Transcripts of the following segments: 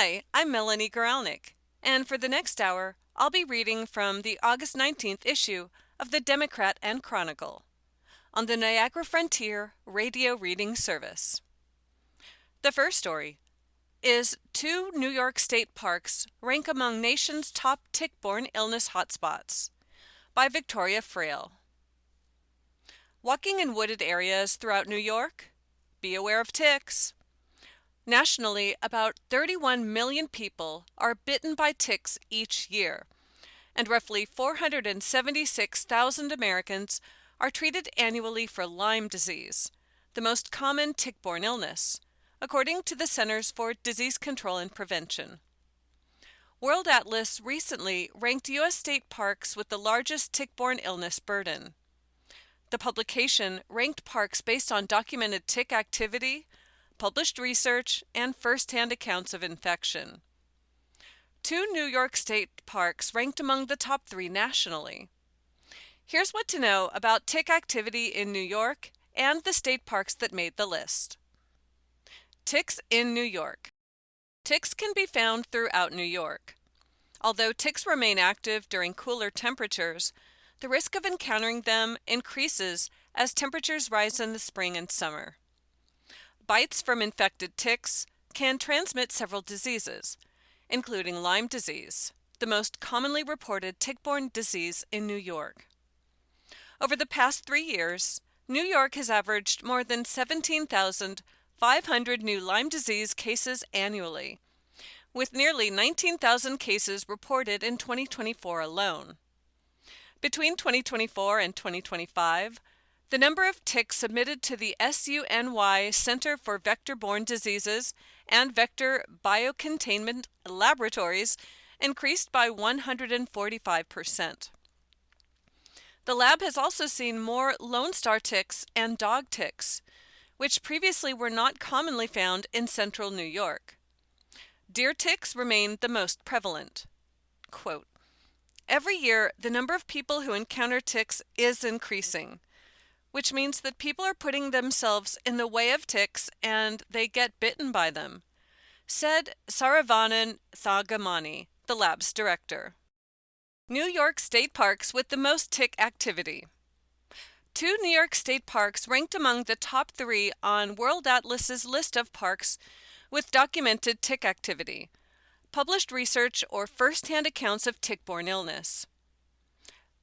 Hi, I'm Melanie Goralnik, and for the next hour, I'll be reading from the August 19th issue of the Democrat and Chronicle on the Niagara Frontier Radio Reading Service. The first story is two New York State parks rank among nation's top tick-borne illness hotspots by Victoria Frail. Walking in wooded areas throughout New York? Be aware of ticks. Nationally, about 31 million people are bitten by ticks each year, and roughly 476,000 Americans are treated annually for Lyme disease, the most common tick-borne illness, according to the Centers for Disease Control and Prevention. World Atlas recently ranked U.S. state parks with the largest tick-borne illness burden. The publication ranked parks based on documented tick activity, published research, and first-hand accounts of infection. Two New York State parks ranked among the top 3 nationally. Here's what to know about tick activity in New York and the state parks that made the list. Ticks in New York. Ticks can be found throughout New York. Although ticks remain active during cooler temperatures, the risk of encountering them increases as temperatures rise in the spring and summer. Bites from infected ticks can transmit several diseases, including Lyme disease, the most commonly reported tick-borne disease in New York. Over the past 3 years, New York has averaged more than 17,500 new Lyme disease cases annually, with nearly 19,000 cases reported in 2024 alone. Between 2024 and 2025, the number of ticks submitted to the SUNY Center for Vector-Borne Diseases and Vector Biocontainment Laboratories increased by 145%. The lab has also seen more Lone Star ticks and dog ticks, which previously were not commonly found in central New York. Deer ticks remain the most prevalent. Quote, "Every year, the number of people who encounter ticks is increasing, which means that people are putting themselves in the way of ticks and they get bitten by them," said Saravanan Thagamani, the lab's director. New York State parks with the most tick activity. Two New York State parks ranked among the top 3 on World Atlas's list of parks with documented tick activity, published research, or first-hand accounts of tick-borne illness.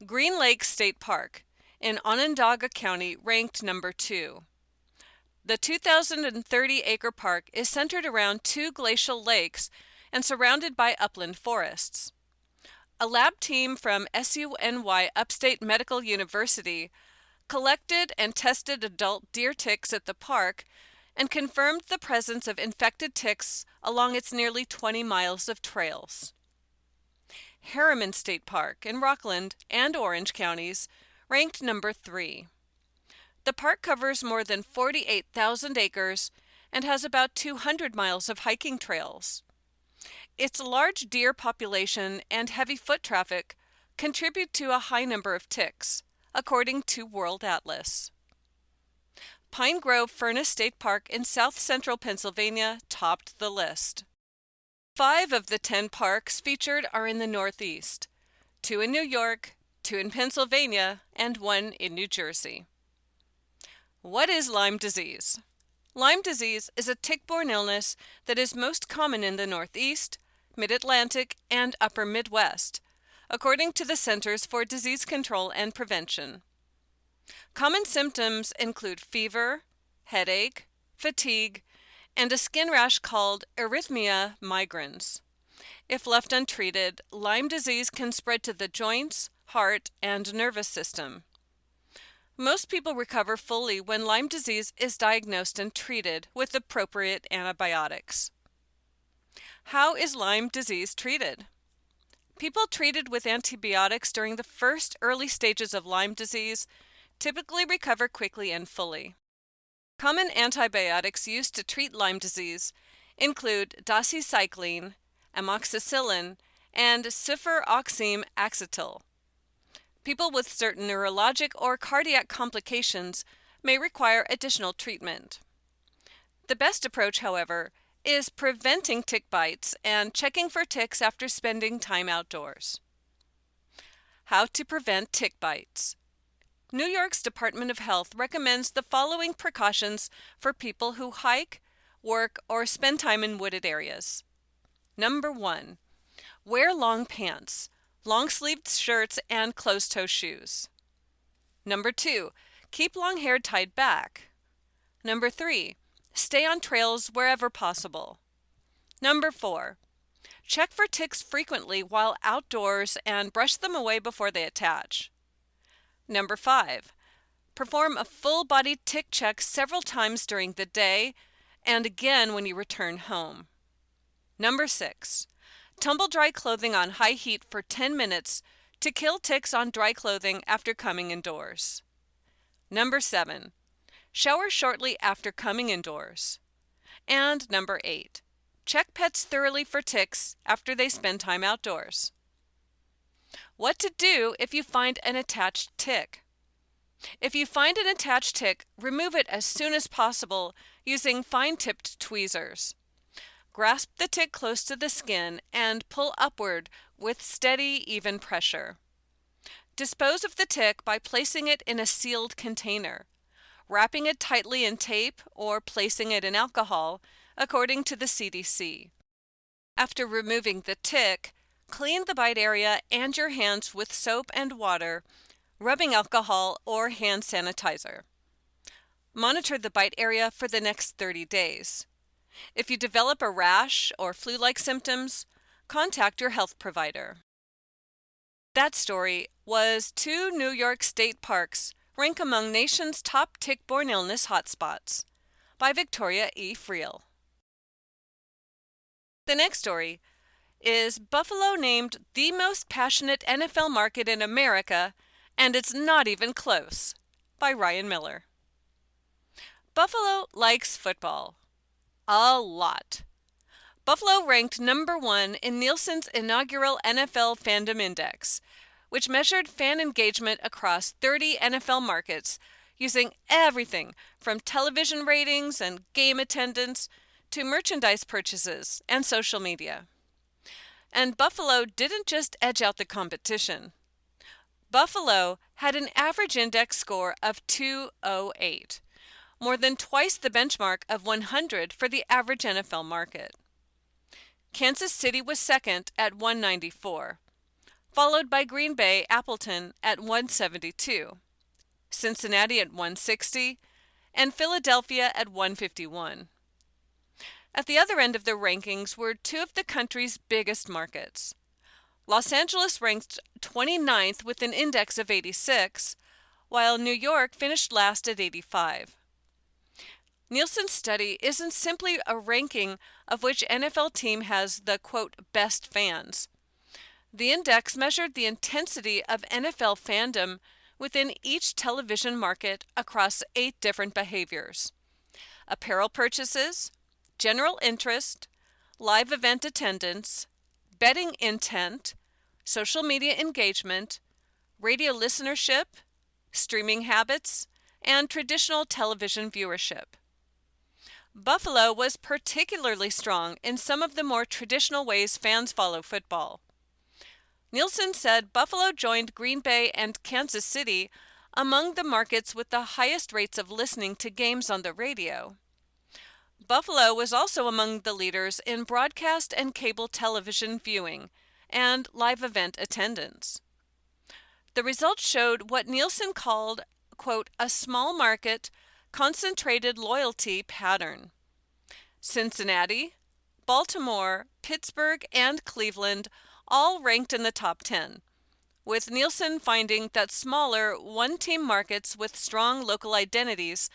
Green Lake State Park in Onondaga County ranked number 2. The 2,030-acre park is centered around 2 glacial lakes and surrounded by upland forests. A lab team from SUNY Upstate Medical University collected and tested adult deer ticks at the park and confirmed the presence of infected ticks along its nearly 20 miles of trails. Harriman State Park in Rockland and Orange counties ranked number 3. The park covers more than 48,000 acres and has about 200 miles of hiking trails. Its large deer population and heavy foot traffic contribute to a high number of ticks, according to World Atlas. Pine Grove Furnace State Park in south-central Pennsylvania topped the list. 5 of the 10 parks featured are in the Northeast, 2 in New York, 2 in Pennsylvania, and 1 in New Jersey. What is Lyme disease? Lyme disease is a tick-borne illness that is most common in the Northeast, Mid-Atlantic, and Upper Midwest, according to the Centers for Disease Control and Prevention. Common symptoms include fever, headache, fatigue, and a skin rash called erythema migrans. If left untreated, Lyme disease can spread to the joints, heart, and nervous system. Most people recover fully when Lyme disease is diagnosed and treated with appropriate antibiotics. How is Lyme disease treated? People treated with antibiotics during the first early stages of Lyme disease typically recover quickly and fully. Common antibiotics used to treat Lyme disease include doxycycline, amoxicillin, and ciprofloxacin acetyl. People with certain neurologic or cardiac complications may require additional treatment. The best approach, however, is preventing tick bites and checking for ticks after spending time outdoors. How to prevent tick bites. New York's Department of Health recommends the following precautions for people who hike, work, or spend time in wooded areas. Number 1. Wear long pants, long-sleeved shirts, and closed-toe shoes. Number 2. Keep long hair tied back. Number 3. Stay on trails wherever possible. Number 4. Check for ticks frequently while outdoors and brush them away before they attach. Number 5. Perform a full-body tick check several times during the day and again when you return home. Number 6. Tumble dry clothing on high heat for 10 minutes to kill ticks on dry clothing after coming indoors. Number 7. Shower shortly after coming indoors. And number 8. Check pets thoroughly for ticks after they spend time outdoors. What to do if you find an attached tick? If you find an attached tick, remove it as soon as possible using fine-tipped tweezers. Grasp the tick close to the skin and pull upward with steady, even pressure. Dispose of the tick by placing it in a sealed container, wrapping it tightly in tape, or placing it in alcohol, according to the CDC. After removing the tick, clean the bite area and your hands with soap and water, rubbing alcohol or hand sanitizer. Monitor the bite area for the next 30 days. If you develop a rash or flu-like symptoms, contact your health provider. That story was 2 New York state parks rank among nation's top tick-borne illness hotspots, by Victoria E. Friel. The next story is Buffalo named the most passionate NFL market in America, and it's not even close, by Ryan Miller. Buffalo likes football. A lot. Buffalo ranked number 1 in Nielsen's inaugural NFL Fandom Index, which measured fan engagement across 30 NFL markets using everything from television ratings and game attendance to merchandise purchases and social media. And Buffalo didn't just edge out the competition. Buffalo had an average index score of 208, more than twice the benchmark of 100 for the average NFL market. Kansas City was second at 194, followed by Green Bay Appleton at 172, Cincinnati at 160, and Philadelphia at 151. At the other end of the rankings were 2 of the country's biggest markets. Los Angeles ranked 29th with an index of 86, while New York finished last at 85. Nielsen's study isn't simply a ranking of which NFL team has the, quote, best fans. The index measured the intensity of NFL fandom within each television market across 8 different behaviors: apparel purchases, general interest, live event attendance, betting intent, social media engagement, radio listenership, streaming habits, and traditional television viewership. Buffalo was particularly strong in some of the more traditional ways fans follow football. Nielsen said Buffalo joined Green Bay and Kansas City among the markets with the highest rates of listening to games on the radio. Buffalo was also among the leaders in broadcast and cable television viewing and live event attendance. The results showed what Nielsen called, quote, a small market, concentrated loyalty pattern. Cincinnati, Baltimore, Pittsburgh, and Cleveland all ranked in the top 10, with Nielsen finding that smaller one-team markets with strong local identities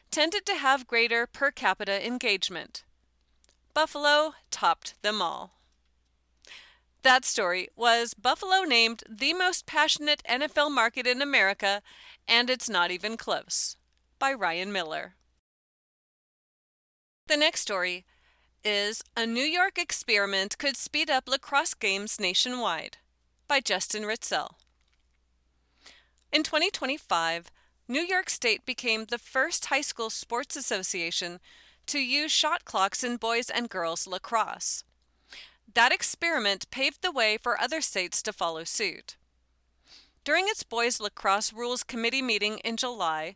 tended to have greater per capita engagement. Buffalo topped them all. That story was Buffalo named the most passionate NFL market in America, and it's not even close, by Ryan Miller. The next story is A New York Experiment Could Speed Up Lacrosse Games Nationwide, by Justin Ritzel. In 2025, New York State became the first high school sports association to use shot clocks in boys and girls lacrosse. That experiment paved the way for other states to follow suit. During its Boys Lacrosse Rules Committee meeting in July,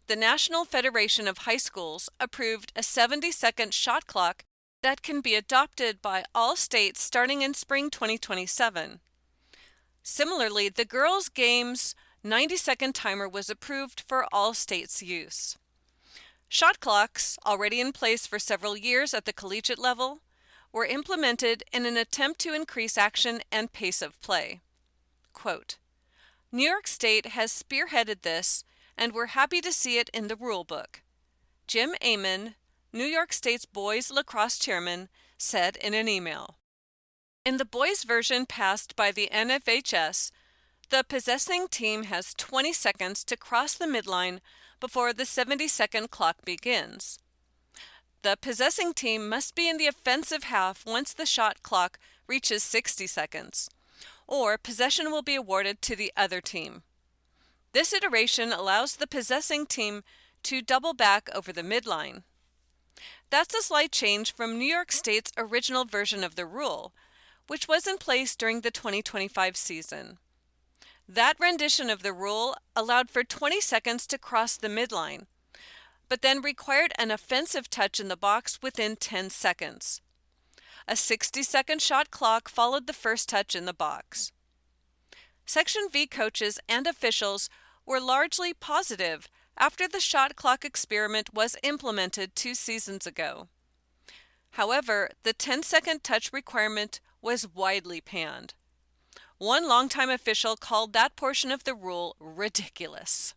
the National Federation of High Schools approved a 70-second shot clock that can be adopted by all states starting in spring 2027. Similarly, the girls' game's 90-second timer was approved for all states' use. Shot clocks, already in place for several years at the collegiate level, were implemented in an attempt to increase action and pace of play. Quote, New York State has spearheaded this, and we're happy to see it in the rulebook. Jim Amon, New York State's boys lacrosse chairman, said in an email. In the boys' version passed by the NFHS, the possessing team has 20 seconds to cross the midline before the 70-second clock begins. The possessing team must be in the offensive half once the shot clock reaches 60 seconds, or possession will be awarded to the other team. This iteration allows the possessing team to double back over the midline. That's a slight change from New York State's original version of the rule, which was in place during the 2025 season. That rendition of the rule allowed for 20 seconds to cross the midline, but then required an offensive touch in the box within 10 seconds. A 60-second shot clock followed the first touch in the box. Section V coaches and officials were largely positive after the shot clock experiment was implemented 2 seasons ago. However, the 10-second touch requirement was widely panned. One longtime official called that portion of the rule ridiculous.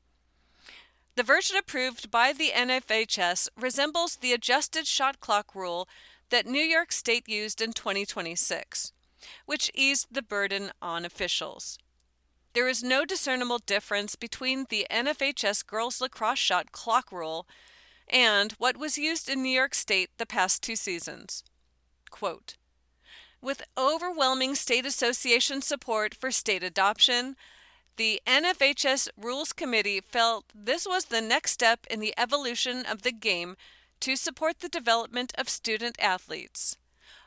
The version approved by the NFHS resembles the adjusted shot clock rule that New York State used in 2026, which eased the burden on officials. There is no discernible difference between the NFHS girls lacrosse shot clock rule and what was used in New York State the past 2 seasons. Quote, with overwhelming state association support for state adoption, the NFHS Rules Committee felt this was the next step in the evolution of the game to support the development of student athletes.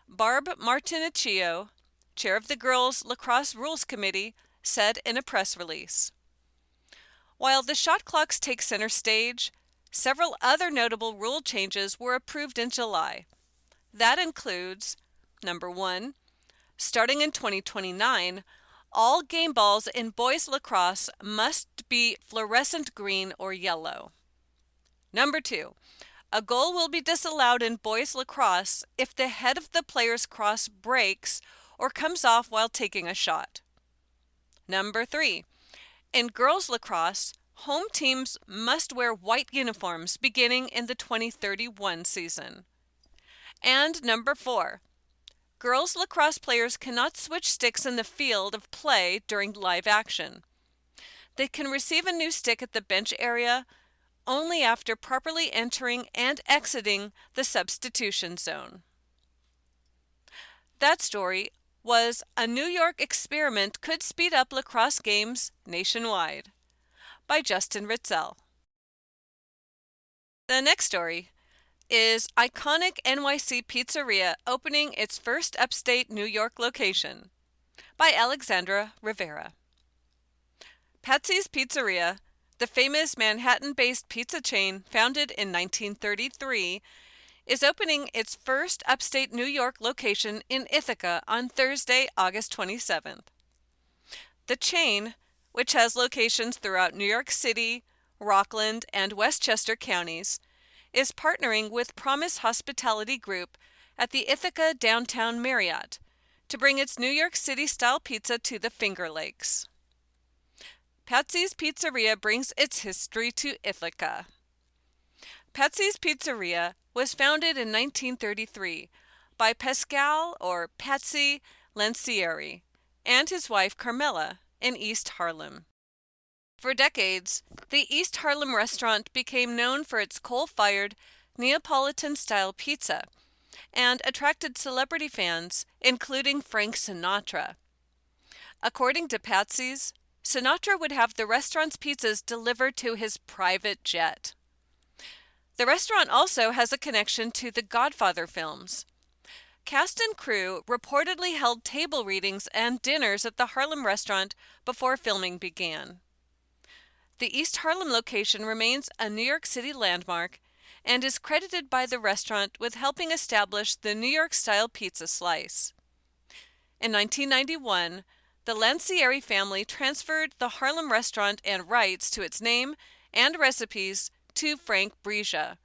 Barb Martinicchio, chair of the Girls Lacrosse Rules Committee, said in a press release. While the shot clocks take center stage, several other notable rule changes were approved in July. That includes, number 1, starting in 2029, all game balls in boys lacrosse must be fluorescent green or yellow. Number 2, a goal will be disallowed in boys lacrosse if the head of the player's cross breaks or comes off while taking a shot. Number 3, in girls lacrosse, home teams must wear white uniforms beginning in the 2031 season. And number 4, girls lacrosse players cannot switch sticks in the field of play during live action. They can receive a new stick at the bench area only after properly entering and exiting the substitution zone. That story was A New York Experiment Could Speed Up Lacrosse Games Nationwide by Justin Ritzel. The next story is Iconic NYC Pizzeria Opening Its First Upstate New York Location by Alexandra Rivera. Patsy's Pizzeria, the famous Manhattan-based pizza chain founded in 1933, is opening its first upstate New York location in Ithaca on Thursday, August 27th. The chain, which has locations throughout New York City, Rockland, and Westchester counties, is partnering with Promise Hospitality Group at the Ithaca Downtown Marriott to bring its New York City-style pizza to the Finger Lakes. Patsy's Pizzeria brings its history to Ithaca. Patsy's Pizzeria was founded in 1933 by Pascal or Patsy Lancieri and his wife Carmela in East Harlem. For decades, the East Harlem restaurant became known for its coal-fired Neapolitan-style pizza and attracted celebrity fans, including Frank Sinatra. According to Patsy's, Sinatra would have the restaurant's pizzas delivered to his private jet. The restaurant also has a connection to the Godfather films. Cast and crew reportedly held table readings and dinners at the Harlem restaurant before filming began. The East Harlem location remains a New York City landmark and is credited by the restaurant with helping establish the New York-style pizza slice. In 1991, the Lancieri family transferred the Harlem restaurant and rights to its name and recipes to Frank Brija,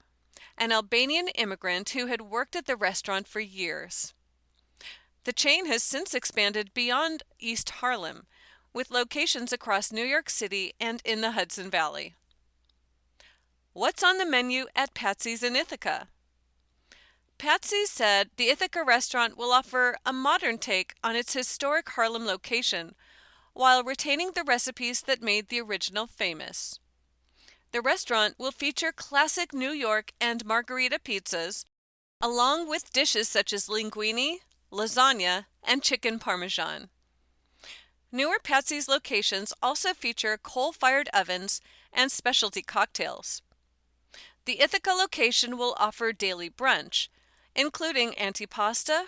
an Albanian immigrant who had worked at the restaurant for years. The chain has since expanded beyond East Harlem, with locations across New York City and in the Hudson Valley. What's on the menu at Patsy's in Ithaca? Patsy's said the Ithaca restaurant will offer a modern take on its historic Harlem location, while retaining the recipes that made the original famous. The restaurant will feature classic New York and margarita pizzas, along with dishes such as linguine, lasagna, and chicken parmesan. Newer Patsy's locations also feature coal-fired ovens and specialty cocktails. The Ithaca location will offer daily brunch, including antipasta,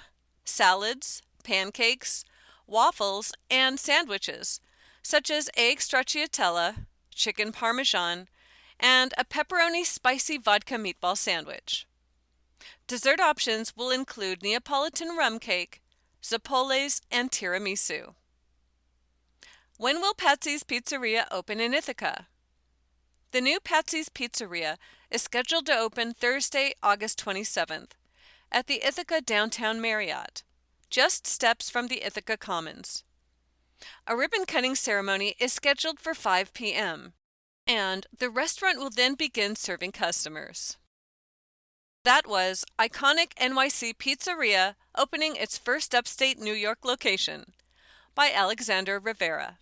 salads, pancakes, waffles, and sandwiches, such as egg stracciatella, chicken parmesan, and a pepperoni spicy vodka meatball sandwich. Dessert options will include Neapolitan rum cake, zappoles, and tiramisu. When will Patsy's Pizzeria open in Ithaca? The new Patsy's Pizzeria is scheduled to open Thursday, August 27th, at the Ithaca Downtown Marriott, just steps from the Ithaca Commons. A ribbon-cutting ceremony is scheduled for 5 p.m., and the restaurant will then begin serving customers. That was Iconic NYC Pizzeria opening its first upstate New York location by Alexander Rivera.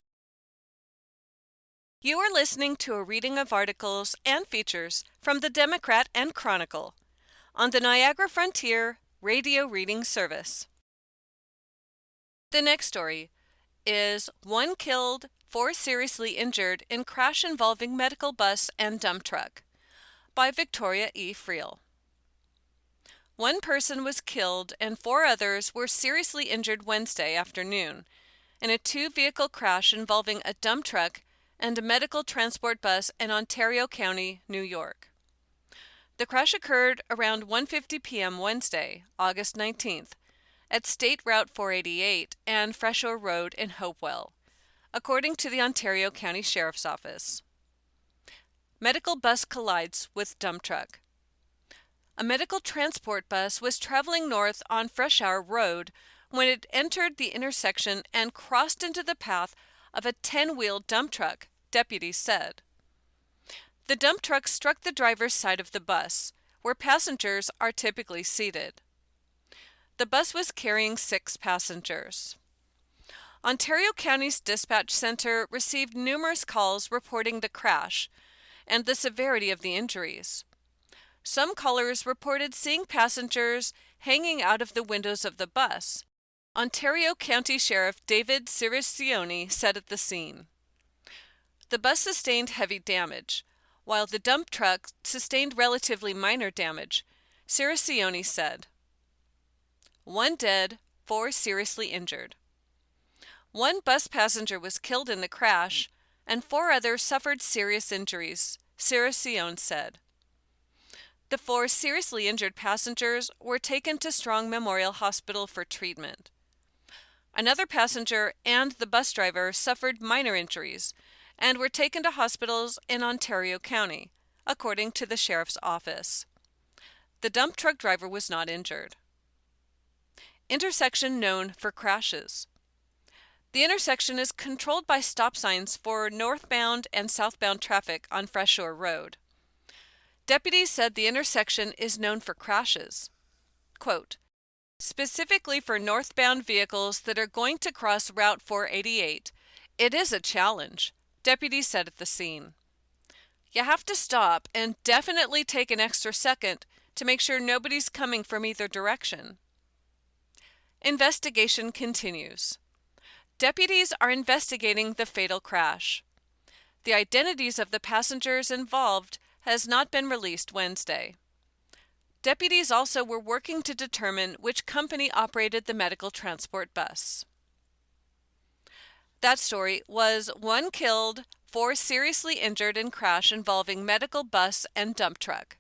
You are listening to a reading of articles and features from the Democrat and Chronicle on the Niagara Frontier Radio Reading Service. The next story is 1 killed, 4 seriously injured in crash involving medical bus and dump truck by Victoria E. Friel. 1 person was killed and 4 others were seriously injured Wednesday afternoon in a 2-vehicle crash involving a dump truck and a medical transport bus in Ontario County, New York. The crash occurred around 1:50 p.m. Wednesday, August 19th, at State Route 488 and Freshore Road in Hopewell, according to the Ontario County Sheriff's Office. Medical bus collides with dump truck. A medical transport bus was traveling north on Freshore Road when it entered the intersection and crossed into the path of a 10-wheel dump truck, deputies said. The dump truck struck the driver's side of the bus, where passengers are typically seated. The bus was carrying 6 passengers. Ontario County's dispatch center received numerous calls reporting the crash and the severity of the injuries. Some callers reported seeing passengers hanging out of the windows of the bus. Ontario County Sheriff David Ciricione said at the scene. The bus sustained heavy damage, while the dump truck sustained relatively minor damage, Ciricione said. 1 dead, 4 seriously injured. 1 bus passenger was killed in the crash, and 4 others suffered serious injuries, Ciricione said. The 4 seriously injured passengers were taken to Strong Memorial Hospital for treatment. Another passenger and the bus driver suffered minor injuries and were taken to hospitals in Ontario County, according to the Sheriff's Office. The dump truck driver was not injured. Intersection known for crashes. The intersection is controlled by stop signs for northbound and southbound traffic on Freshore Road. Deputies said the intersection is known for crashes. Quote, specifically for northbound vehicles that are going to cross Route 488, it is a challenge, deputies said at the scene. You have to stop and definitely take an extra second to make sure nobody's coming from either direction. Investigation continues. Deputies are investigating the fatal crash. The identities of the passengers involved has not been released Wednesday. Deputies also were working to determine which company operated the medical transport bus. That story was 1 killed, 4 seriously injured in crash involving medical bus and dump truck,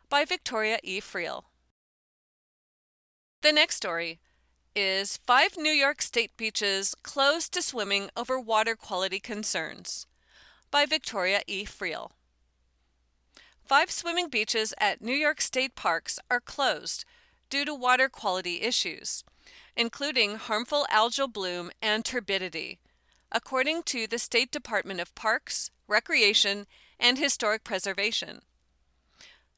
by Victoria E. Friel. The next story is 5 New York State beaches closed to swimming over water quality concerns, by Victoria E. Friel. 5 swimming beaches at New York State parks are closed due to water quality issues, including harmful algal bloom and turbidity, according to the State Department of Parks, Recreation, and Historic Preservation.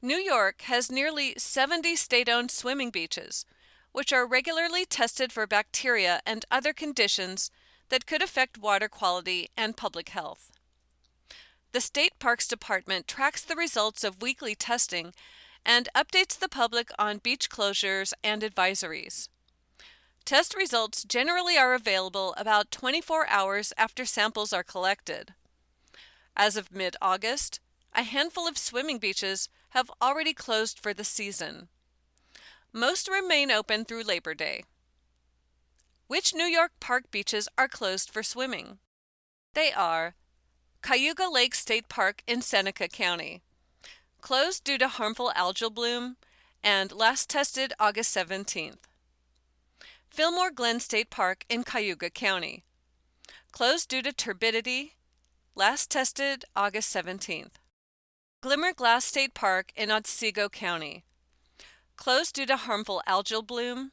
New York has nearly 70 state-owned swimming beaches, which are regularly tested for bacteria and other conditions that could affect water quality and public health. The State Parks Department tracks the results of weekly testing and updates the public on beach closures and advisories. Test results generally are available about 24 hours after samples are collected. As of mid-August, a handful of swimming beaches have already closed for the season. Most remain open through Labor Day. Which New York park beaches are closed for swimming? They are Cayuga Lake State Park in Seneca County, closed due to harmful algal bloom, and last tested August 17th. Fillmore Glen State Park in Cayuga County, closed due to turbidity, last tested August 17th. Glimmer Glass State Park in Otsego County, closed due to harmful algal bloom,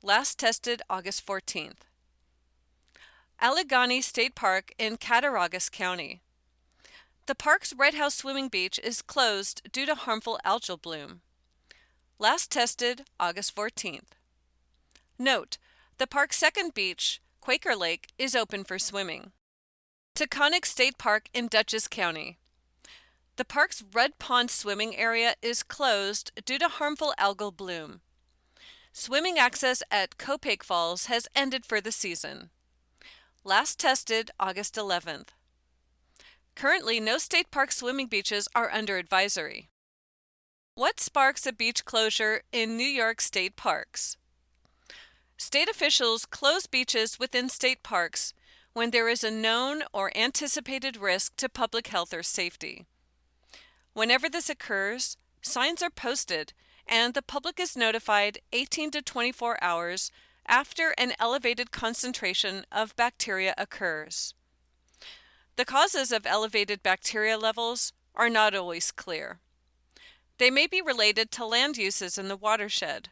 last tested August 14th. Allegheny State Park in Cattaraugus County. The park's Red House Swimming Beach is closed due to harmful algal bloom. Last tested August 14th. Note, the park's second beach, Quaker Lake, is open for swimming. Taconic State Park in Dutchess County. The park's Red Pond swimming area is closed due to harmful algal bloom. Swimming access at Copake Falls has ended for the season. Last tested August 11th. Currently, no state park swimming beaches are under advisory. What sparks a beach closure in New York state parks? State officials close beaches within state parks when there is a known or anticipated risk to public health or safety. Whenever this occurs, signs are posted and the public is notified 18 to 24 hours after an elevated concentration of bacteria occurs. The causes of elevated bacteria levels are not always clear. They may be related to land uses in the watershed,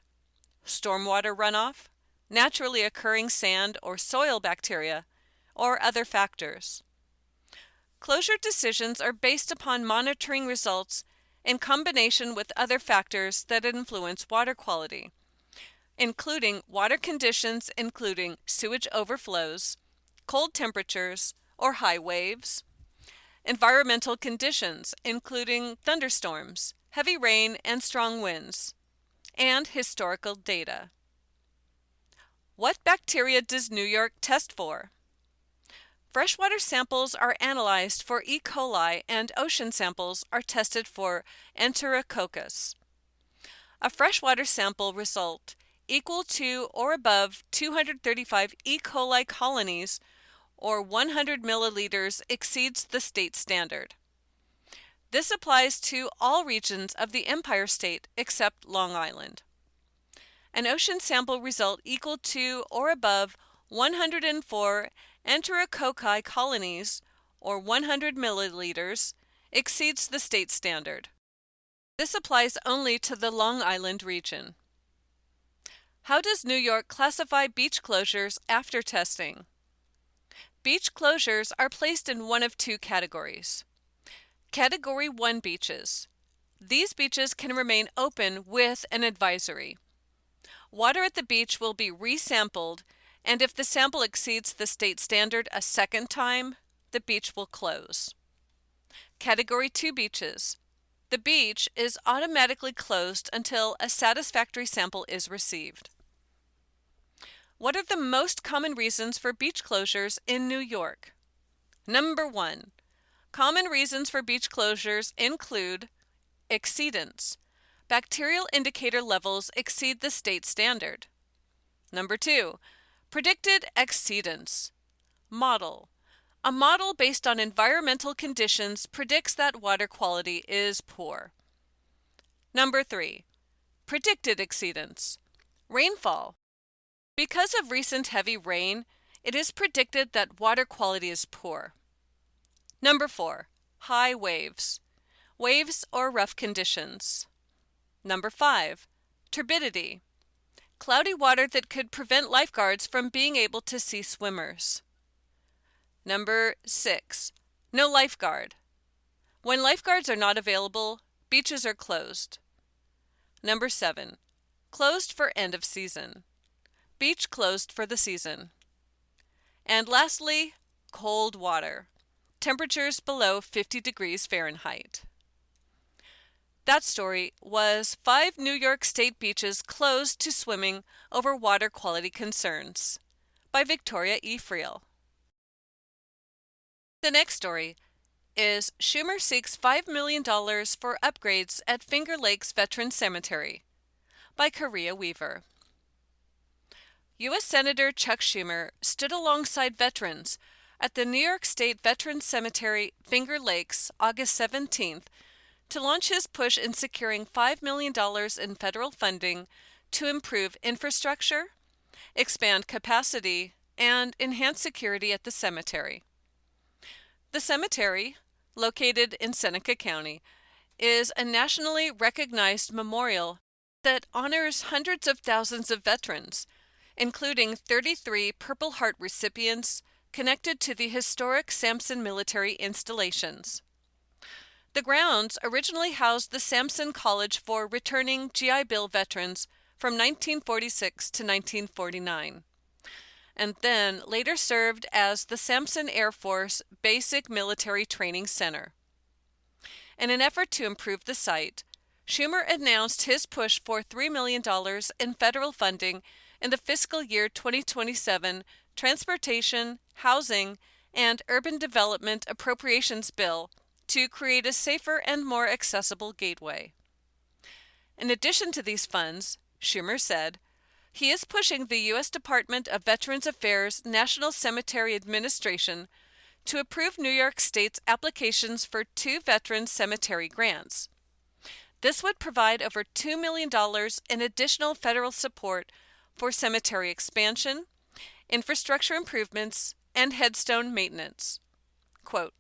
stormwater runoff, naturally occurring sand or soil bacteria, or other factors. Closure decisions are based upon monitoring results in combination with other factors that influence water quality, including water conditions including sewage overflows, cold temperatures or high waves, environmental conditions including thunderstorms, heavy rain and strong winds, and historical data. What bacteria does New York test for? Freshwater samples are analyzed for E. coli and ocean samples are tested for Enterococcus. A freshwater sample result equal to or above 235 E. coli colonies or 100 milliliters exceeds the state standard. This applies to all regions of the Empire State except Long Island. An ocean sample result equal to or above 104 Enterococci colonies, or 100 milliliters, exceeds the state standard. This applies only to the Long Island region. How does New York classify beach closures after testing? Beach closures are placed in one of two categories. Category 1 beaches. These beaches can remain open with an advisory. Water at the beach will be resampled, and if the sample exceeds the state standard a second time, the beach will close. Category 2 beaches. The beach is automatically closed until a satisfactory sample is received. What are the most common reasons for beach closures in New York? Number 1. Common reasons for beach closures include exceedance. Bacterial indicator levels exceed the state standard. Number 2, predicted exceedance. Model. A model based on environmental conditions predicts that water quality is poor. Number 3, predicted exceedance. Rainfall. Because of recent heavy rain, it is predicted that water quality is poor. Number 4, high waves. Waves or rough conditions. Number 5, turbidity. Cloudy water that could prevent lifeguards from being able to see swimmers. Number 6, no lifeguard. When lifeguards are not available, beaches are closed. Number 7, closed for end of season. Beach closed for the season. And lastly, cold water. Temperatures below 50 degrees Fahrenheit. That story was 5 New York State beaches closed to swimming over water quality concerns, by Victoria E. Friel. The next story is Schumer seeks $5 million for upgrades at Finger Lakes Veterans Cemetery, by Korea Weaver. U.S. Senator Chuck Schumer stood alongside veterans at the New York State Veterans Cemetery, Finger Lakes, August 17th, to launch his push in securing $5 million in federal funding to improve infrastructure, expand capacity, and enhance security at the cemetery. The cemetery, located in Seneca County, is a nationally recognized memorial that honors hundreds of thousands of veterans, including 33 Purple Heart recipients connected to the historic Sampson military installations. The grounds originally housed the Sampson College for returning GI Bill veterans from 1946 to 1949, and then later served as the Sampson Air Force Basic Military Training Center. In an effort to improve the site, Schumer announced his push for $3 million in federal funding in the fiscal year 2027 Transportation, Housing, and Urban Development Appropriations Bill to create a safer and more accessible gateway. In addition to these funds, Schumer said, he is pushing the U.S. Department of Veterans Affairs National Cemetery Administration to approve New York State's applications for 2 veterans cemetery grants. This would provide over $2 million in additional federal support for cemetery expansion, infrastructure improvements, and headstone maintenance. Quote,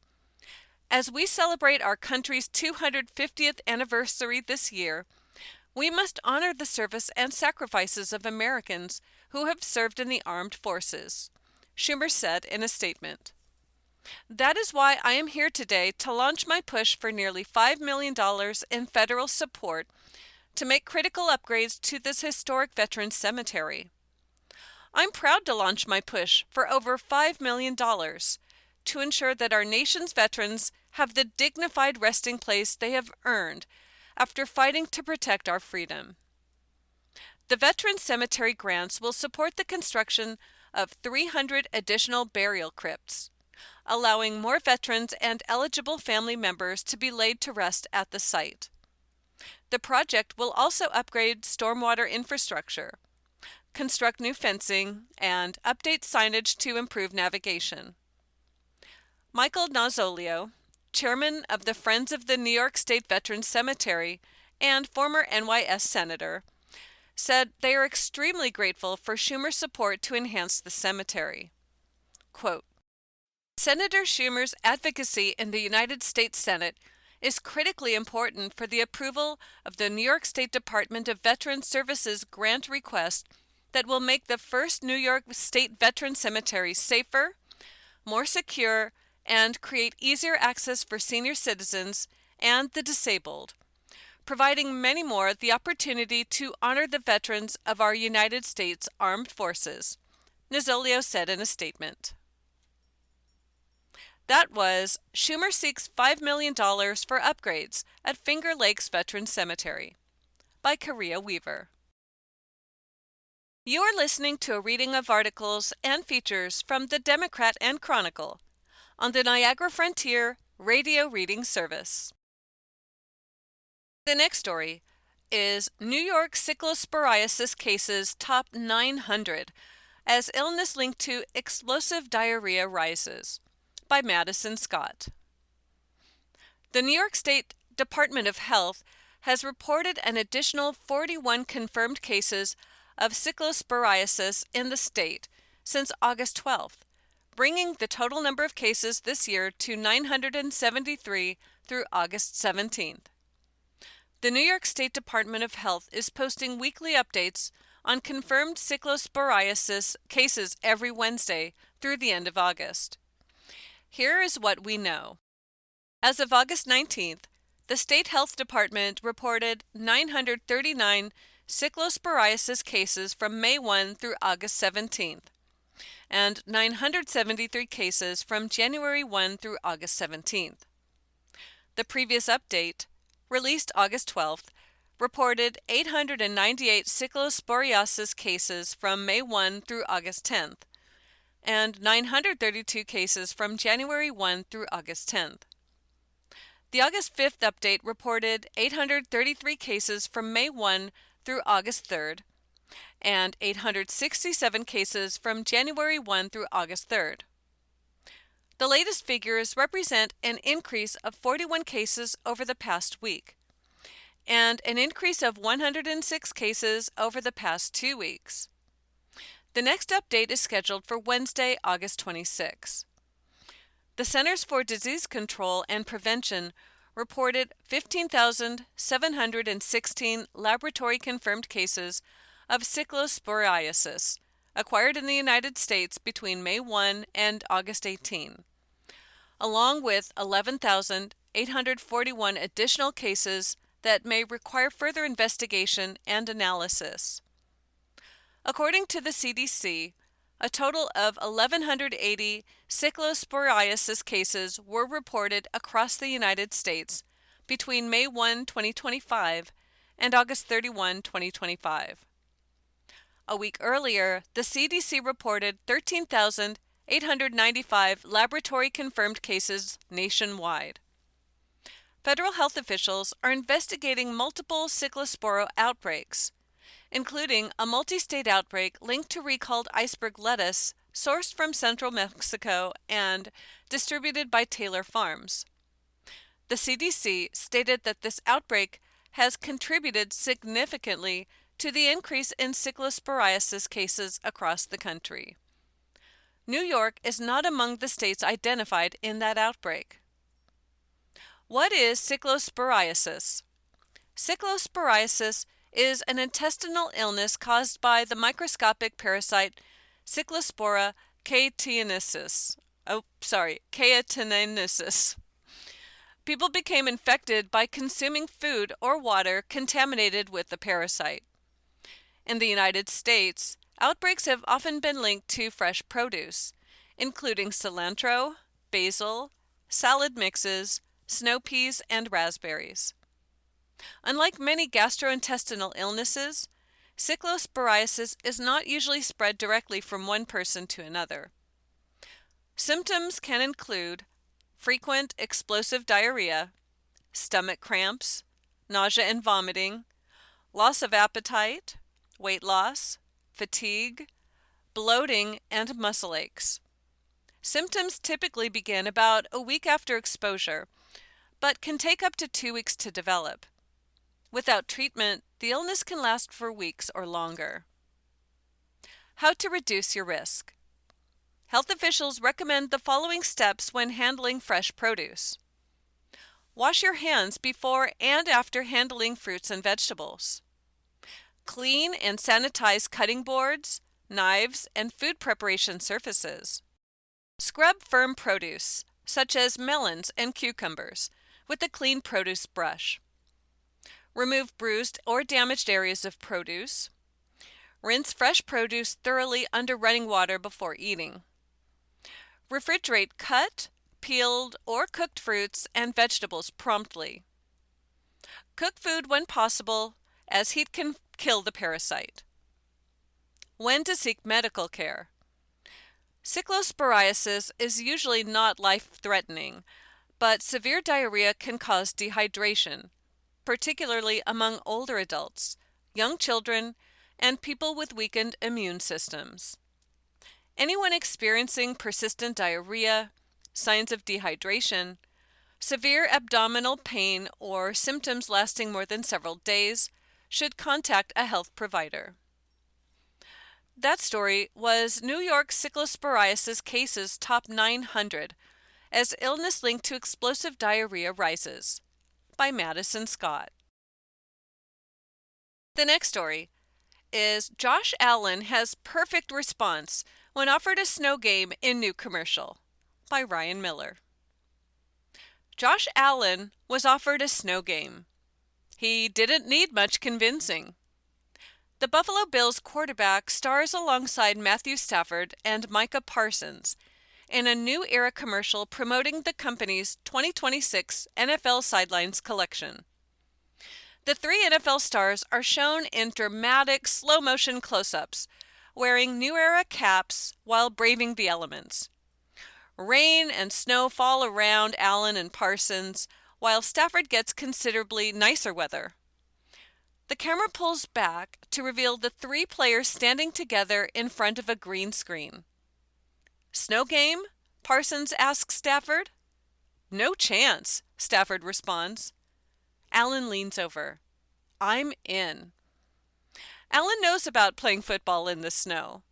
as we celebrate our country's 250th anniversary this year, we must honor the service and sacrifices of Americans who have served in the armed forces, Schumer said in a statement. That is why I am here today to launch my push for nearly $5 million in federal support to make critical upgrades to this historic veterans cemetery. I'm proud to launch my push for over $5 million to ensure that our nation's veterans have the dignified resting place they have earned after fighting to protect our freedom. The Veterans Cemetery grants will support the construction of 300 additional burial crypts, allowing more veterans and eligible family members to be laid to rest at the site. The project will also upgrade stormwater infrastructure, construct new fencing, and update signage to improve navigation. Michael Nozzolio, chairman of the Friends of the New York State Veterans Cemetery and former NYS senator, said they are extremely grateful for Schumer's support to enhance the cemetery. Quote, Senator Schumer's advocacy in the United States Senate is critically important for the approval of the New York State Department of Veterans Services grant request that will make the first New York State Veterans Cemetery safer, more secure, and create easier access for senior citizens and the disabled, providing many more the opportunity to honor the veterans of our United States Armed Forces, Nozzolio said in a statement. That was Schumer seeks $5 million for upgrades at Finger Lakes Veterans Cemetery, by Korea Weaver. You are listening to a reading of articles and features from the Democrat and Chronicle on the Niagara Frontier Radio Reading Service. The next story is New York cyclosporiasis cases top 900 as illness linked to explosive diarrhea rises by Madison Scott. The New York State Department of Health has reported an additional 41 confirmed cases of cyclosporiasis in the state since August 12th, bringing the total number of cases this year to 973 through August 17th. The New York State Department of Health is posting weekly updates on confirmed cyclosporiasis cases every Wednesday through the end of August. Here is what we know. As of August 19th, the State Health Department reported 939 cyclosporiasis cases from May 1 through August 17th, and 973 cases from January 1 through August 17th. The previous update, released August 12th, reported 898 cyclosporiasis cases from May 1 through August 10th, and 932 cases from January 1 through August 10th. The August 5th update reported 833 cases from May 1 through August 3rd, and 867 cases from January 1 through August 3rd. The latest figures represent an increase of 41 cases over the past week, and an increase of 106 cases over the past 2 weeks. The next update is scheduled for Wednesday, August 26. The Centers for Disease Control and Prevention reported 15,716 laboratory-confirmed cases of cyclosporiasis acquired in the United States between May 1 and August 18, along with 11,841 additional cases that may require further investigation and analysis. According to the CDC, a total of 1,180 cyclosporiasis cases were reported across the United States between May 1, 2025 and August 31, 2025. A week earlier, the CDC reported 13,895 laboratory-confirmed cases nationwide. Federal health officials are investigating multiple cyclospora outbreaks, including a multi-state outbreak linked to recalled iceberg lettuce sourced from central Mexico and distributed by Taylor Farms. The CDC stated that this outbreak has contributed significantly to the increase in cyclosporiasis cases across the country. New York is not among the states identified in that outbreak. What is cyclosporiasis? Cyclosporiasis is an intestinal illness caused by the microscopic parasite Cyclospora caetanensis. Caetanensis. People became infected by consuming food or water contaminated with the parasite. In the United States, outbreaks have often been linked to fresh produce, including cilantro, basil, salad mixes, snow peas, and raspberries. Unlike many gastrointestinal illnesses, cyclosporiasis is not usually spread directly from one person to another. Symptoms can include frequent explosive diarrhea, stomach cramps, nausea and vomiting, loss of appetite, weight loss, fatigue, bloating, and muscle aches. Symptoms typically begin about a week after exposure, but can take up to 2 weeks to develop. Without treatment, the illness can last for weeks or longer. How to reduce your risk. Health officials recommend the following steps when handling fresh produce. Wash your hands before and after handling fruits and vegetables. Clean and sanitize cutting boards, knives, and food preparation surfaces. Scrub firm produce, such as melons and cucumbers, with a clean produce brush. Remove bruised or damaged areas of produce. Rinse fresh produce thoroughly under running water before eating. Refrigerate cut, peeled, or cooked fruits and vegetables promptly. Cook food when possible, as heat can kill the parasite. When to seek medical care. Cyclosporiasis is usually not life-threatening, but severe diarrhea can cause dehydration. particularly among older adults, young children, and people with weakened immune systems. Anyone experiencing persistent diarrhea, signs of dehydration, severe abdominal pain, or symptoms lasting more than several days should contact a health provider. That story was New York Cyclosporiasis Cases Top 900 as Illness Linked to Explosive Diarrhea Rises by Madison Scott. The next story is Josh Allen has perfect response when offered a snow game in new commercial by Ryan Miller. Josh Allen was offered a snow game. He didn't need much convincing. The Buffalo Bills quarterback stars alongside Matthew Stafford and Micah Parsons in a New Era commercial promoting the company's 2026 NFL Sidelines collection. The three NFL stars are shown in dramatic slow-motion close-ups, wearing New Era caps while braving the elements. Rain and snow fall around Allen and Parsons, while Stafford gets considerably nicer weather. The camera pulls back to reveal the three players standing together in front of a green screen. "Snow game?" Parsons asks Stafford. "No chance," Stafford responds. Allen leans over. "I'm in." Allen knows about playing football in the snow.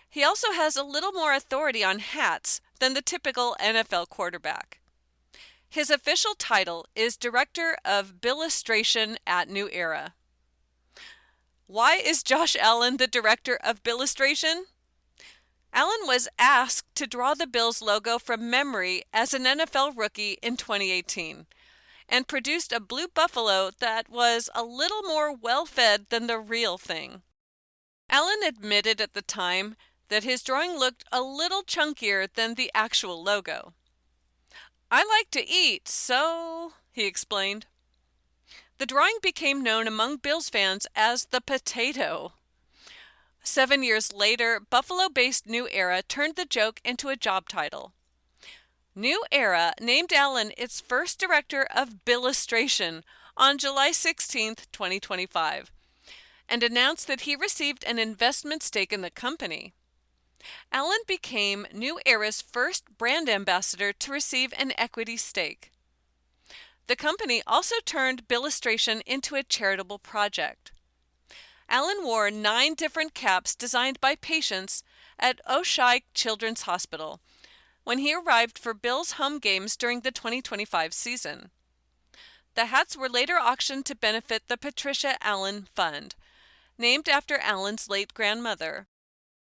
He also has a little more authority on hats than the typical NFL quarterback. His official title is Director of Billustration at New Era. Why is Josh Allen the Director of Billustration? Allen was asked to draw the Bills logo from memory as an NFL rookie in 2018 and produced a blue buffalo that was a little more well-fed than the real thing. Allen admitted at the time that his drawing looked a little chunkier than the actual logo. "I like to eat, so," he explained. The drawing became known among Bills fans as the potato. 7 years later, Buffalo-based New Era turned the joke into a job title. New Era named Allen its first director of Billustration on July 16, 2025, and announced that he received an investment stake in the company. Allen became New Era's first brand ambassador to receive an equity stake. The company also turned Billustration into a charitable project. Allen wore 9 different caps designed by patients at Oshai Children's Hospital when he arrived for Bills home games during the 2025 season. The hats were later auctioned to benefit the Patricia Allen Fund, named after Allen's late grandmother,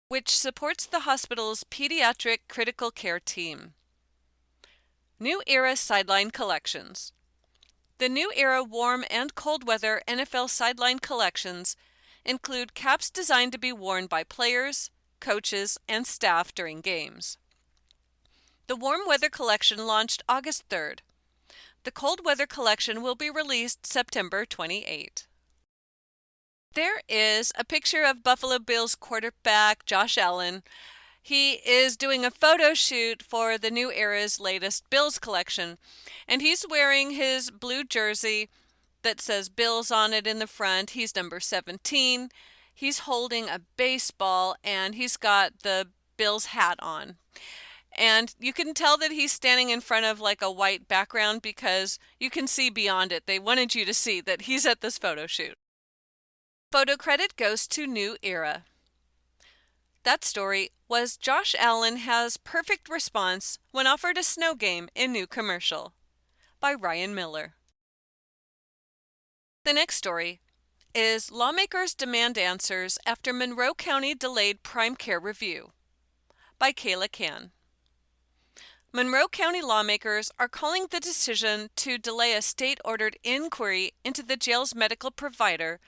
which supports the hospital's pediatric critical care team. New Era Sideline Collections. The New Era warm and cold weather NFL sideline collections include caps designed to be worn by players, coaches, and staff during games. The warm weather collection launched August 3rd. The cold weather collection will be released September 28. There is a picture of Buffalo Bills quarterback Josh Allen. He is doing a photo shoot for the New Era's latest Bills collection, and he's wearing his blue jersey that says Bills on it in the front. He's number 17. He's holding a baseball, and he's got the Bills hat on. And you can tell that he's standing in front of like a white background because you can see beyond it. They wanted you to see that he's at this photo shoot. Photo credit goes to New Era. That story was Josh Allen has perfect response when offered a snow game in new commercial by Ryan Miller. The next story is Lawmakers Demand Answers After Monroe County Delayed Prime Care Review by Kayla Can. Monroe County lawmakers are calling the decision to delay a state-ordered inquiry into the jail's medical provider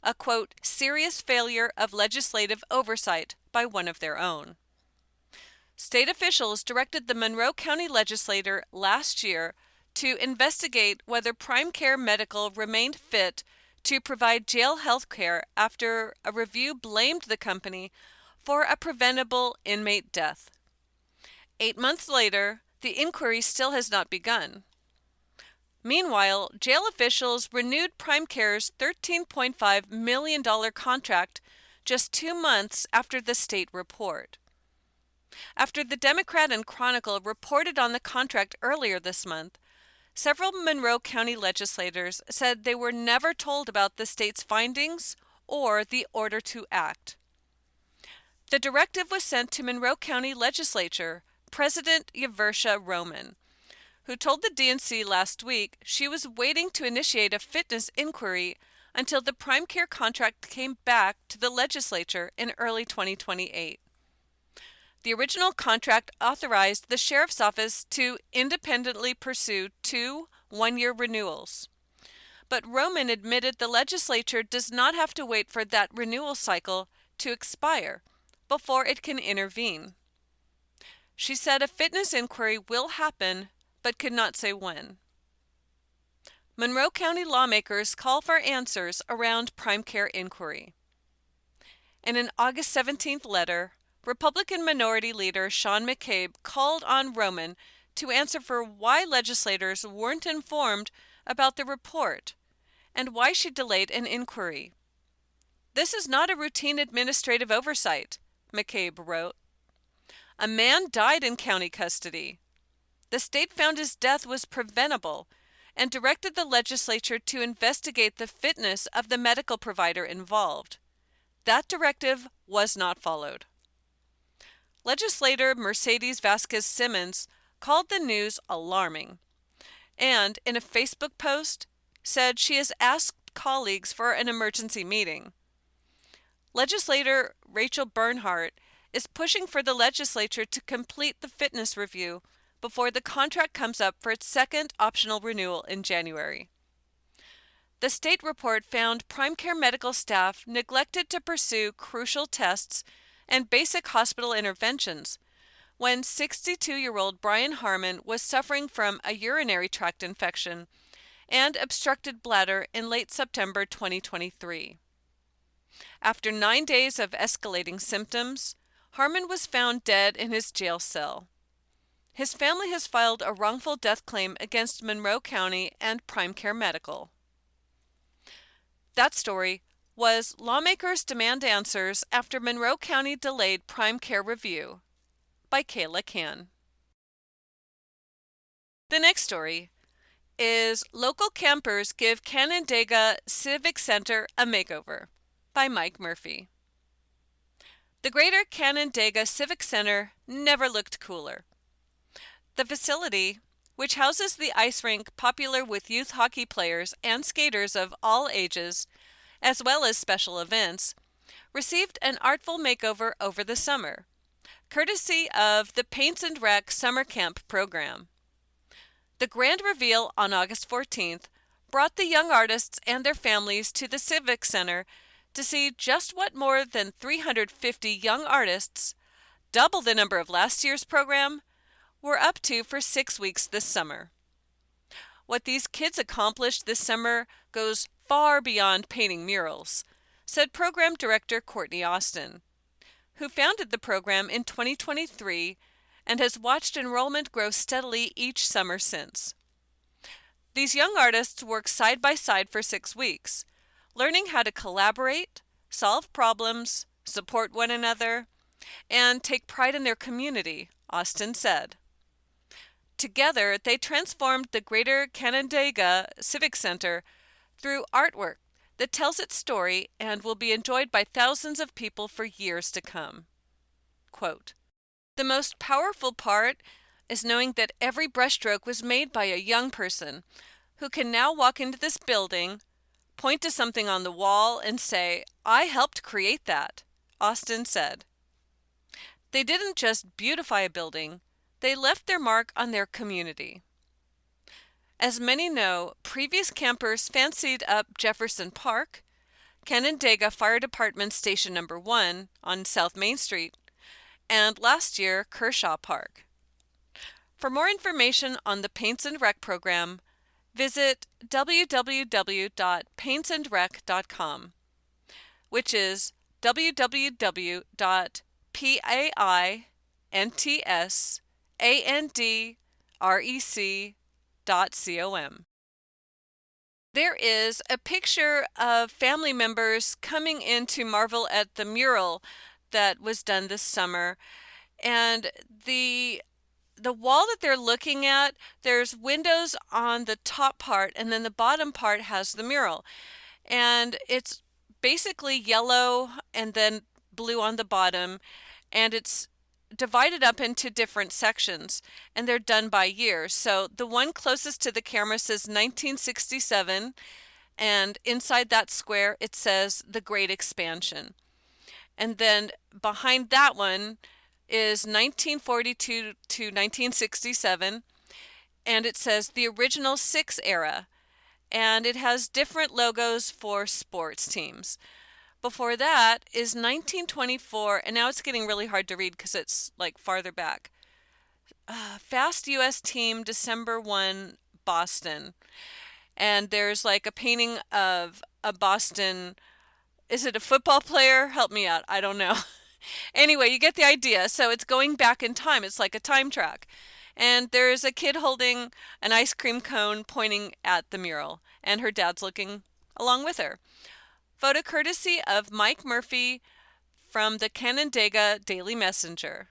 a, quote, serious failure of legislative oversight by one of their own. State officials directed the Monroe County legislature last year to investigate whether Prime Care Medical remained fit to provide jail health care after a review blamed the company for a preventable inmate death. 8 months later, the inquiry still has not begun. Meanwhile, jail officials renewed PrimeCare's $13.5 million contract just 2 months after the state report. After the Democrat and Chronicle reported on the contract earlier this month, several Monroe County legislators said they were never told about the state's findings or the order to act. The directive was sent to Monroe County Legislature President Yversha Roman, who told the DNC last week she was waiting to initiate a fitness inquiry until the PrimeCare contract came back to the legislature in early 2028. The original contract authorized the sheriff's office to independently pursue 2 one-year renewals. But Roman admitted the legislature does not have to wait for that renewal cycle to expire before it can intervene. She said a fitness inquiry will happen, but could not say when. Monroe County lawmakers call for answers around PrimeCare inquiry. In an August 17th letter, Republican Minority Leader Sean McCabe called on Roman to answer for why legislators weren't informed about the report and why she delayed an inquiry. "This is not a routine administrative oversight," McCabe wrote. "A man died in county custody. The state found his death was preventable and directed the legislature to investigate the fitness of the medical provider involved. That directive was not followed." Legislator Mercedes Vasquez Simmons called the news alarming and, in a Facebook post, said she has asked colleagues for an emergency meeting. Legislator Rachel Bernhardt is pushing for the legislature to complete the fitness review before the contract comes up for its second optional renewal in January. The state report found PrimeCare medical staff neglected to pursue crucial tests and basic hospital interventions when 62-year-old Brian Harmon was suffering from a urinary tract infection and obstructed bladder in late September 2023. After 9 days of escalating symptoms, Harmon was found dead in his jail cell. His family has filed a wrongful death claim against Monroe County and PrimeCare Medical. That story was "Lawmakers Demand Answers After Monroe County Delayed PrimeCare Review" by Kayla Cann. The next story is "Local Campers Give Canandaigua Civic Center a Makeover" by Mike Murphy. The Greater Canandaigua Civic Center never looked cooler. The facility, which houses the ice rink popular with youth hockey players and skaters of all ages, as well as special events, received an artful makeover over the summer, courtesy of the Paints and Rec Summer Camp program. The grand reveal on August 14th brought the young artists and their families to the Civic Center to see just what more than 350 young artists, double the number of last year's program, were up to for 6 weeks this summer. What these kids accomplished this summer goes far beyond painting murals, said program director Courtney Austin, who founded the program in 2023 and has watched enrollment grow steadily each summer since. These young artists work side by side for 6 weeks, learning how to collaborate, solve problems, support one another, and take pride in their community, Austin said. Together, they transformed the Greater Canandaigua Civic Center through artwork that tells its story and will be enjoyed by thousands of people for years to come. Quote, "The most powerful part is knowing that every brushstroke was made by a young person who can now walk into this building, point to something on the wall, and say, 'I helped create that,'" Austin said. They didn't just beautify a building, they left their mark on their community. As many know, previous campers fancied up Jefferson Park, Canandaigua Fire Department Station No. 1 on South Main Street, and last year, Kershaw Park. For more information on the Paints and Rec program, visit www.paintsandrec.com, which is www.paintsandrec.com. There is a picture of family members coming in to marvel at the mural that was done this summer. And the wall that they're looking at, there's windows on the top part, and then the bottom part has the mural. And it's basically yellow and then blue on the bottom, and it's divided up into different sections, and they're done by year. So the one closest to the camera says 1967, and inside that square it says the Great Expansion. And then behind that one is 1942 to 1967, and it says the original six era, and it has different logos for sports teams. Before that is 1924, and now it's getting really hard to read because it's like farther back. Fast U.S. Team, December 1, Boston. And there's like a painting of a Boston, is it a football player? Help me out. I don't know. Anyway, you get the idea. So it's going back in time. It's like a time track. And there's a kid holding an ice cream cone pointing at the mural, and her dad's looking along with her. Photo courtesy of Mike Murphy from the Canandaigua Daily Messenger.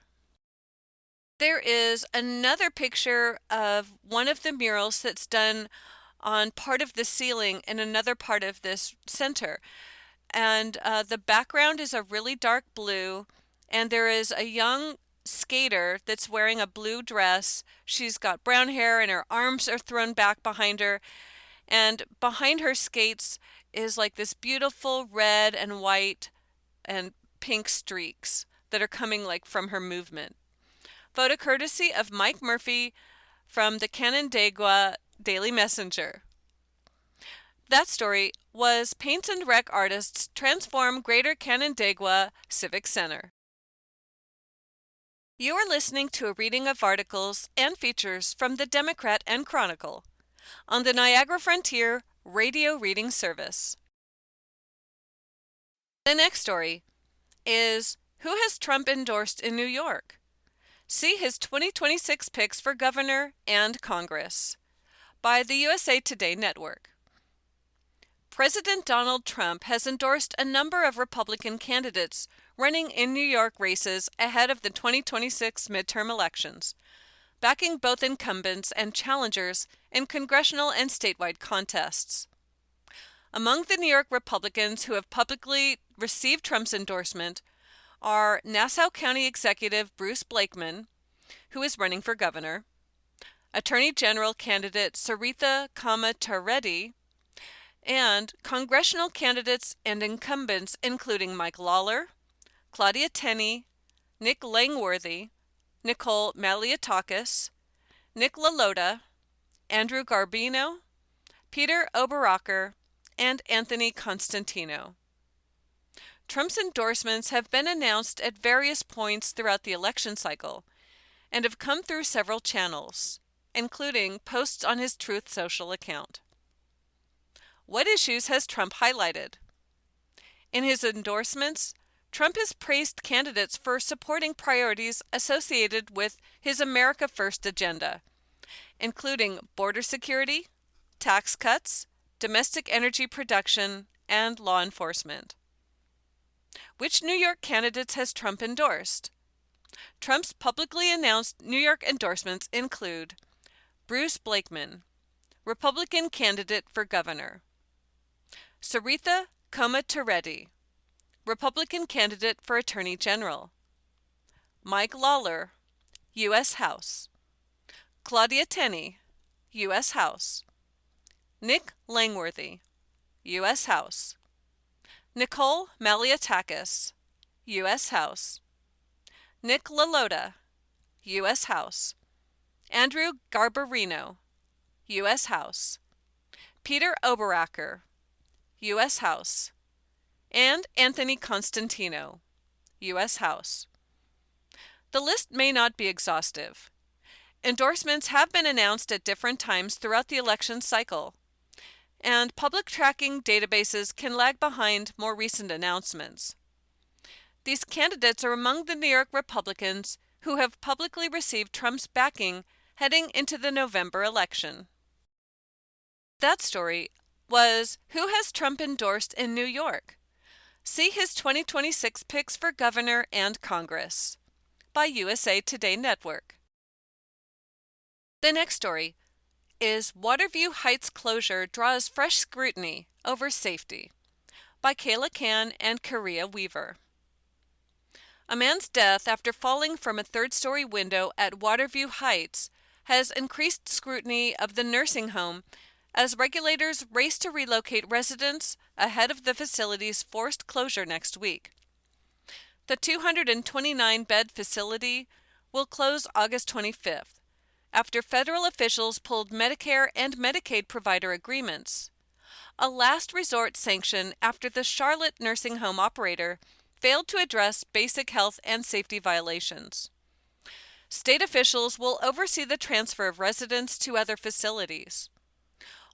There is another picture of one of the murals that's done on part of the ceiling in another part of this center. And the background is a really dark blue, and there is a young skater that's wearing a blue dress. She's got brown hair and her arms are thrown back behind her, and behind her skates is like this beautiful red and white and pink streaks that are coming like from her movement. Photo courtesy of Mike Murphy from the Canandaigua Daily Messenger. That story was Paints and Rec Artists Transform Greater Canandaigua Civic Center. You are listening to a reading of articles and features from the Democrat and Chronicle on the Niagara Frontier Radio Reading Service. The next story is Who has Trump endorsed in New York? See his 2026 picks for governor and Congress by the USA Today Network. President Donald Trump has endorsed a number of Republican candidates running in New York races ahead of the 2026 midterm elections, backing both incumbents and challengers in congressional and statewide contests. Among the New York Republicans who have publicly received Trump's endorsement are Nassau County Executive Bruce Blakeman, who is running for governor, Attorney General candidate Saritha Kamath-Reddy, and congressional candidates and incumbents including Mike Lawler, Claudia Tenney, Nick Langworthy, Nicole Malliotakis, Nick LaLota, Andrew Garbino, Peter Oberacker, and Anthony Constantino. Trump's endorsements have been announced at various points throughout the election cycle and have come through several channels, including posts on his Truth Social account. What issues has Trump highlighted? In his endorsements, Trump has praised candidates for supporting priorities associated with his America First agenda, including border security, tax cuts, domestic energy production, and law enforcement. Which New York candidates has Trump endorsed? Trump's publicly announced New York endorsements include Bruce Blakeman, Republican candidate for governor; Saritha Kamath-Reddy, Republican candidate for Attorney General; Mike Lawler, U.S. House; Claudia Tenney, U.S. House; Nick Langworthy, U.S. House; Nicole Malliotakis, U.S. House; Nick LaLota, U.S. House; Andrew Garbarino, U.S. House; Peter Oberacker, U.S. House; and Anthony Constantino, U.S. House. The list may not be exhaustive. Endorsements have been announced at different times throughout the election cycle, and public tracking databases can lag behind more recent announcements. These candidates are among the New York Republicans who have publicly received Trump's backing heading into the November election. That story was Who Has Trump Endorsed in New York? See his 2026 picks for governor and Congress by USA Today Network. The next story is Waterview Heights closure draws fresh scrutiny over safety by Kayla Can and Korea Weaver. A man's death after falling from a third-story window at Waterview Heights has increased scrutiny of the nursing home as regulators race to relocate residents ahead of the facility's forced closure next week. The 229-bed facility will close August 25th, after federal officials pulled Medicare and Medicaid provider agreements, a last resort sanction after the Charlotte nursing home operator failed to address basic health and safety violations. State officials will oversee the transfer of residents to other facilities.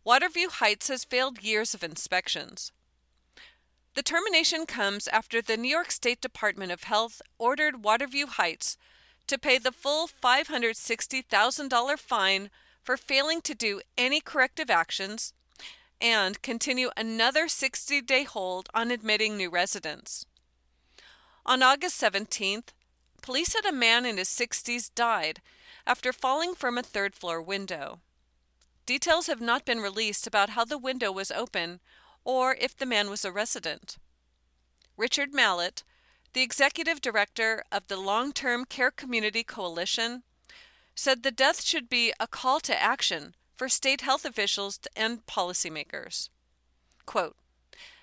Waterview Heights has failed years of inspections. The termination comes after the New York State Department of Health ordered Waterview Heights to pay the full $560,000 fine for failing to do any corrective actions and continue another 60-day hold on admitting new residents. On August 17th, police said a man in his 60s died after falling from a third-floor window. Details have not been released about how the window was open or if the man was a resident. Richard Mallett, the executive director of the Long-Term Care Community Coalition, said the death should be a call to action for state health officials and policymakers. Quote,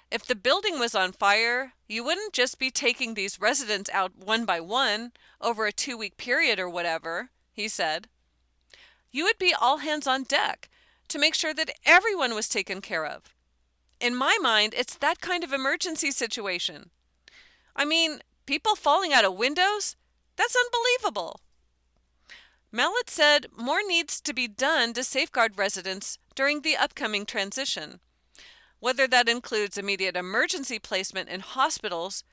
"If the building was on fire, you wouldn't just be taking these residents out one by one over a 2-week period or whatever," he said. "You would be all hands on deck to make sure that everyone was taken care of. In my mind, it's that kind of emergency situation. I mean, people falling out of windows? That's unbelievable." Mallett said more needs to be done to safeguard residents during the upcoming transition, whether that includes immediate emergency placement in hospitals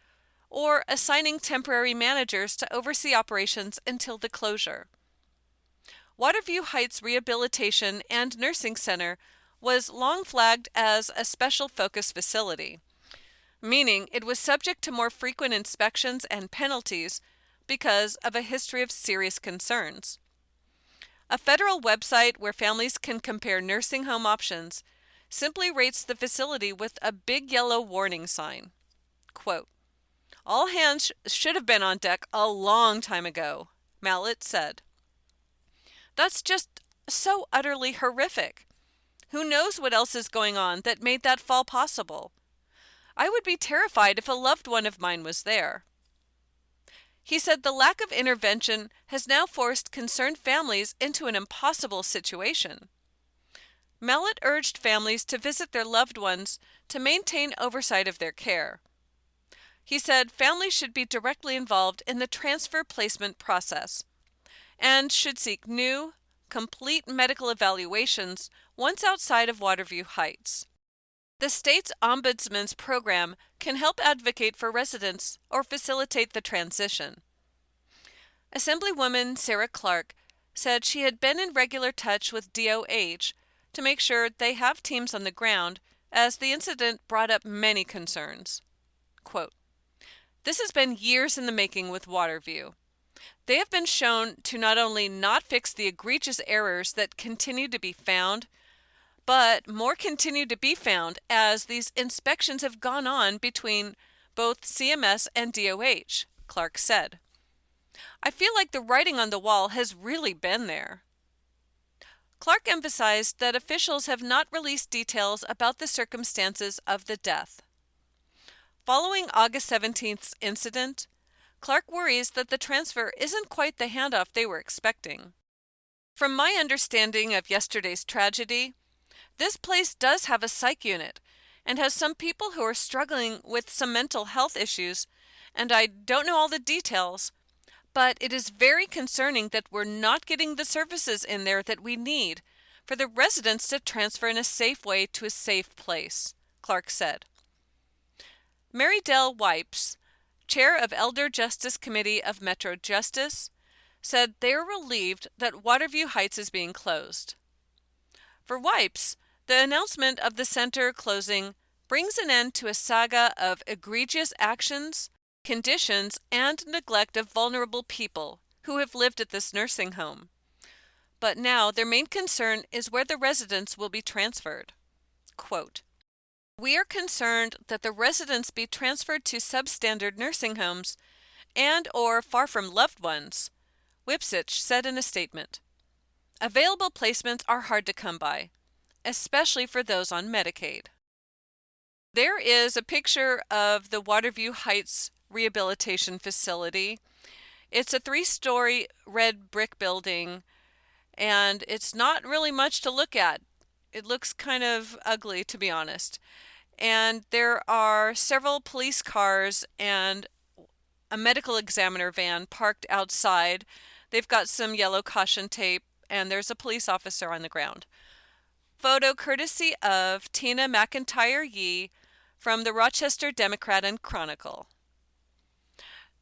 or assigning temporary managers to oversee operations until the closure. Waterview Heights Rehabilitation and Nursing Center was long flagged as a special focus facility, meaning it was subject to more frequent inspections and penalties because of a history of serious concerns. A federal website where families can compare nursing home options simply rates the facility with a big yellow warning sign. Quote, "All hands should have been on deck a long time ago," Mallett said. That's just so utterly horrific. Who knows what else is going on that made that fall possible? I would be terrified if a loved one of mine was there. He said the lack of intervention has now forced concerned families into an impossible situation. Mallett urged families to visit their loved ones to maintain oversight of their care. He said families should be directly involved in the transfer placement process and should seek new, complete medical evaluations once outside of Waterview Heights. The state's ombudsman's program can help advocate for residents or facilitate the transition. Assemblywoman Sarah Clark said she had been in regular touch with DOH to make sure they have teams on the ground as the incident brought up many concerns. Quote, "This has been years in the making with Waterview. They have been shown to not only not fix the egregious errors that continue to be found, but more continue to be found as these inspections have gone on between both CMS and DOH," Clark said. "I feel like the writing on the wall has really been there." Clark emphasized that officials have not released details about the circumstances of the death. Following August 17th's incident, Clark worries that the transfer isn't quite the handoff they were expecting. "From my understanding of yesterday's tragedy, this place does have a psych unit and has some people who are struggling with some mental health issues, and I don't know all the details, but it is very concerning that we're not getting the services in there that we need for the residents to transfer in a safe way to a safe place," Clark said. Mary Dell Wipes, chair of Elder Justice Committee of Metro Justice, said they are relieved that Waterview Heights is being closed. For Wipes, The announcement of the center closing brings an end to a saga of egregious actions, conditions, and neglect of vulnerable people who have lived at this nursing home. But now their main concern is where the residents will be transferred. Quote, "We are concerned that the residents be transferred to substandard nursing homes and or far from loved ones," Whipsich said in a statement. "Available placements are hard to come by, especially for those on Medicaid." There is a picture of the Waterview Heights Rehabilitation Facility. It's a 3-story red brick building, and it's not really much to look at. It looks kind of ugly, to be honest. And there are several police cars and a medical examiner van parked outside. They've got some yellow caution tape, and there's a police officer on the ground. Photo courtesy of Tina McIntyre-Yee from the Rochester Democrat and Chronicle.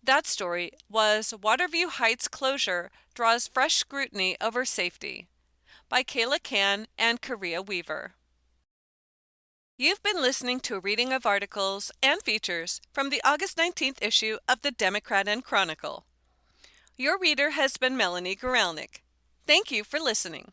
That story was Waterview Heights Closure Draws Fresh Scrutiny Over Safety by Kayla Can and Korea Weaver. You've been listening to a reading of articles and features from the August 19th issue of the Democrat and Chronicle. Your reader has been Melanie Gorelnik. Thank you for listening.